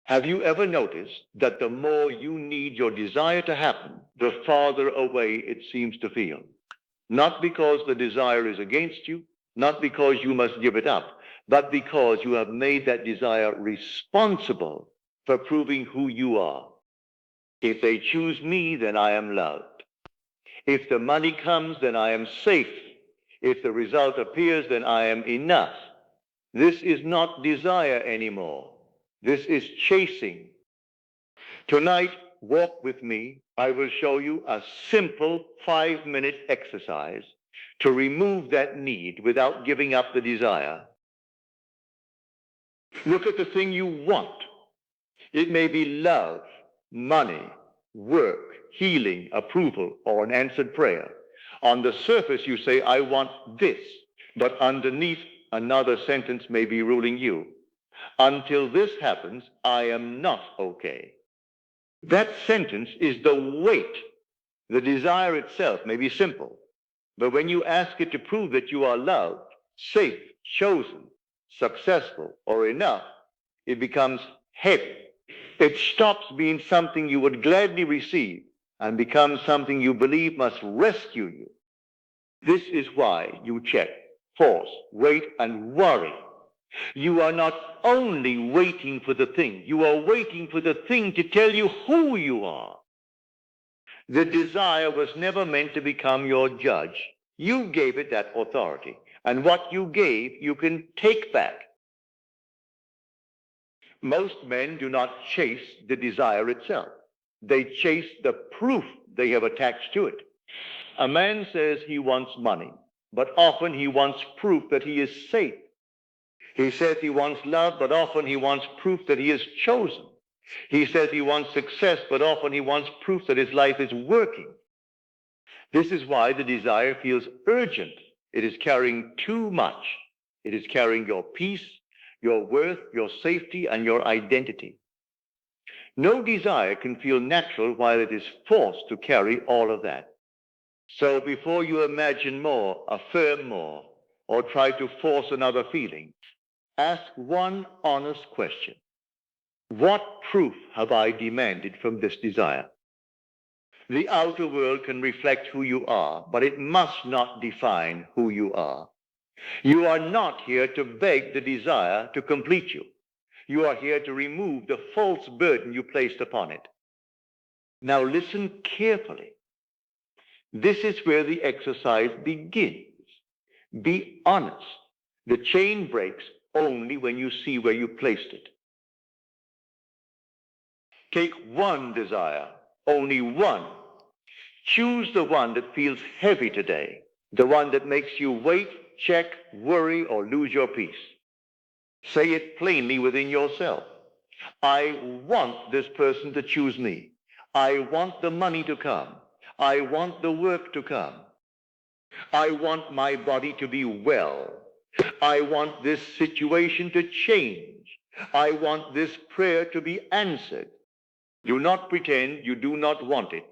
Have you ever noticed that the more you need your desire to happen, the farther away it seems to feel? Not because the desire is against you, not because you must give it up, but because you have made that desire responsible for proving who you are. If they choose me, then I am loved. If the money comes, then I am safe. If the result appears, then I am enough. This is not desire anymore. This is chasing. Tonight, walk with me. I will show you a simple 5-minute exercise to remove that need without giving up the desire. Look at the thing you want. It may be love, money, work, healing, approval, or an answered prayer. On the surface, you say, I want this, but underneath, another sentence may be ruling you. Until this happens, I am not okay. That sentence is the weight. The desire itself may be simple, but when you ask it to prove that you are loved, safe, chosen, successful, or enough, it becomes heavy. It stops being something you would gladly receive and becomes something you believe must rescue you. This is why you check, force, wait, and worry. You are not only waiting for the thing, you are waiting for the thing to tell you who you are. The desire was never meant to become your judge. You gave it that authority, and what you gave, you can take back. Most men do not chase the desire itself. They chase the proof they have attached to it. A man says he wants money, but often he wants proof that he is safe. He says he wants love, but often he wants proof that he is chosen. He says he wants success, but often he wants proof that his life is working. This is why the desire feels urgent. It is carrying too much. It is carrying your peace, your worth, your safety, and your identity. No desire can feel natural while it is forced to carry all of that. So before you imagine more, affirm more, or try to force another feeling, ask one honest question. What proof have I demanded from this desire? The outer world can reflect who you are, but it must not define who you are. You are not here to beg the desire to complete you. You are here to remove the false burden you placed upon it. Now listen carefully. This is where the exercise begins. Be honest. The chain breaks only when you see where you placed it. Take one desire, only one. Choose the one that feels heavy today, the one that makes you wait, check, worry, or lose your peace. Say it plainly within yourself. I want this person to choose me. I want the money to come. I want the work to come. I want my body to be well. I want this situation to change. I want this prayer to be answered. Do not pretend you do not want it.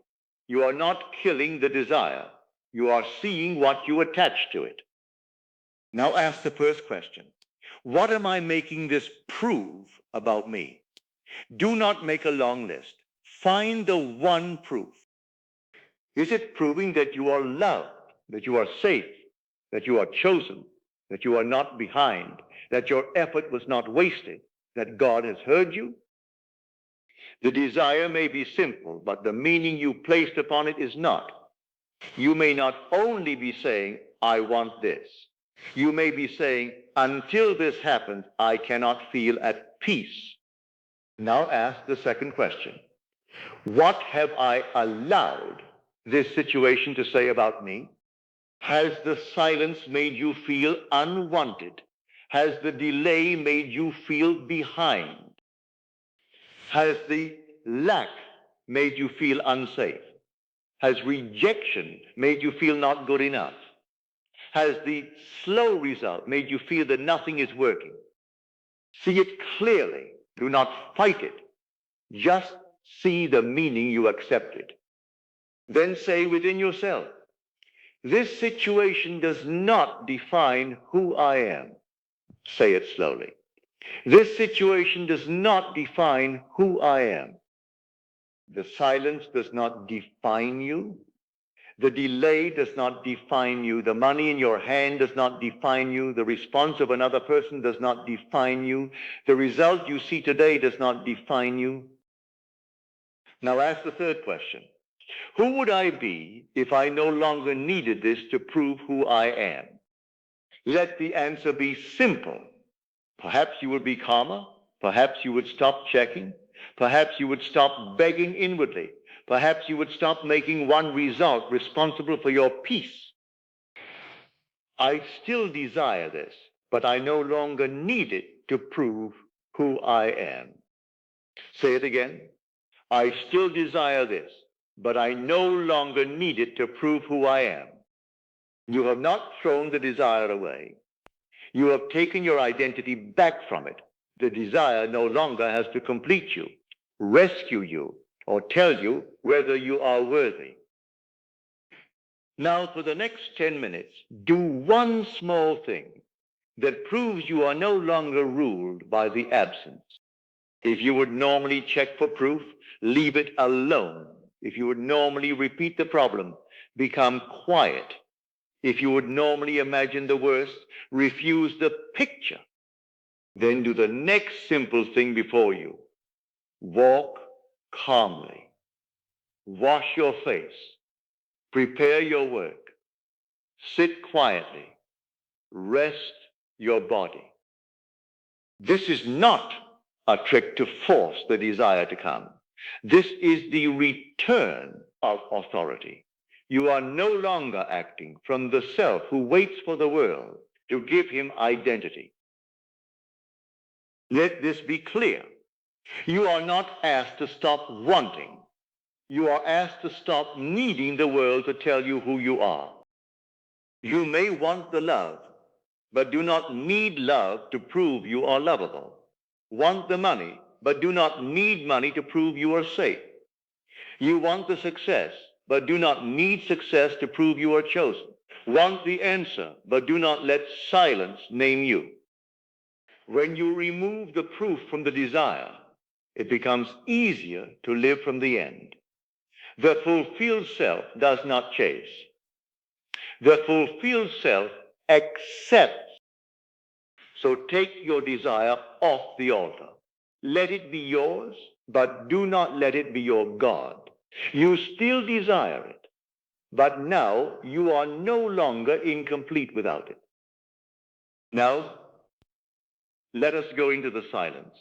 You are not killing the desire. You are seeing what you attach to it. Now ask the first question. What am I making this prove about me? Do not make a long list. Find the one proof. Is it proving that you are loved, that you are safe, that you are chosen, that you are not behind, that your effort was not wasted, that God has heard you? The desire may be simple, but the meaning you placed upon it is not. You may not only be saying, I want this. You may be saying, until this happens, I cannot feel at peace. Now ask the second question. What have I allowed this situation to say about me? Has the silence made you feel unwanted? Has the delay made you feel behind? Has the lack made you feel unsafe? Has rejection made you feel not good enough? Has the slow result made you feel that nothing is working? See it clearly. Do not fight it. Just see the meaning you accepted. Then say within yourself, this situation does not define who I am. Say it slowly. This situation does not define who I am. The silence does not define you. The delay does not define you. The money in your hand does not define you. The response of another person does not define you. The result you see today does not define you. Now ask the third question. Who would I be if I no longer needed this to prove who I am? Let the answer be simple. Perhaps you would be calmer. Perhaps you would stop checking. Perhaps you would stop begging inwardly. Perhaps you would stop making one result responsible for your peace. I still desire this, but I no longer need it to prove who I am. Say it again. I still desire this, but I no longer need it to prove who I am. You have not thrown the desire away. You have taken your identity back from it. The desire no longer has to complete you, rescue you, or tell you whether you are worthy. Now, for the next 10 minutes, do one small thing that proves you are no longer ruled by the absence. If you would normally check for proof, leave it alone. If you would normally repeat the problem, become quiet. If you would normally imagine the worst, refuse the picture. Then do the next simple thing before you. Walk calmly. Wash your face. Prepare your work. Sit quietly. Rest your body. This is not a trick to force the desire to come. This is the return of authority. You are no longer acting from the self who waits for the world to give him identity. Let this be clear. You are not asked to stop wanting. You are asked to stop needing the world to tell you who you are. You may want the love, but do not need love to prove you are lovable. Want the money, but do not need money to prove you are safe. You want the success, but do not need success to prove you are chosen. Want the answer, but do not let silence name you. When you remove the proof from the desire, it becomes easier to live from the end. The fulfilled self does not chase. The fulfilled self accepts. So take your desire off the altar. Let it be yours, but do not let it be your God. You still desire it, but now you are no longer incomplete without it. Now, let us go into the silence.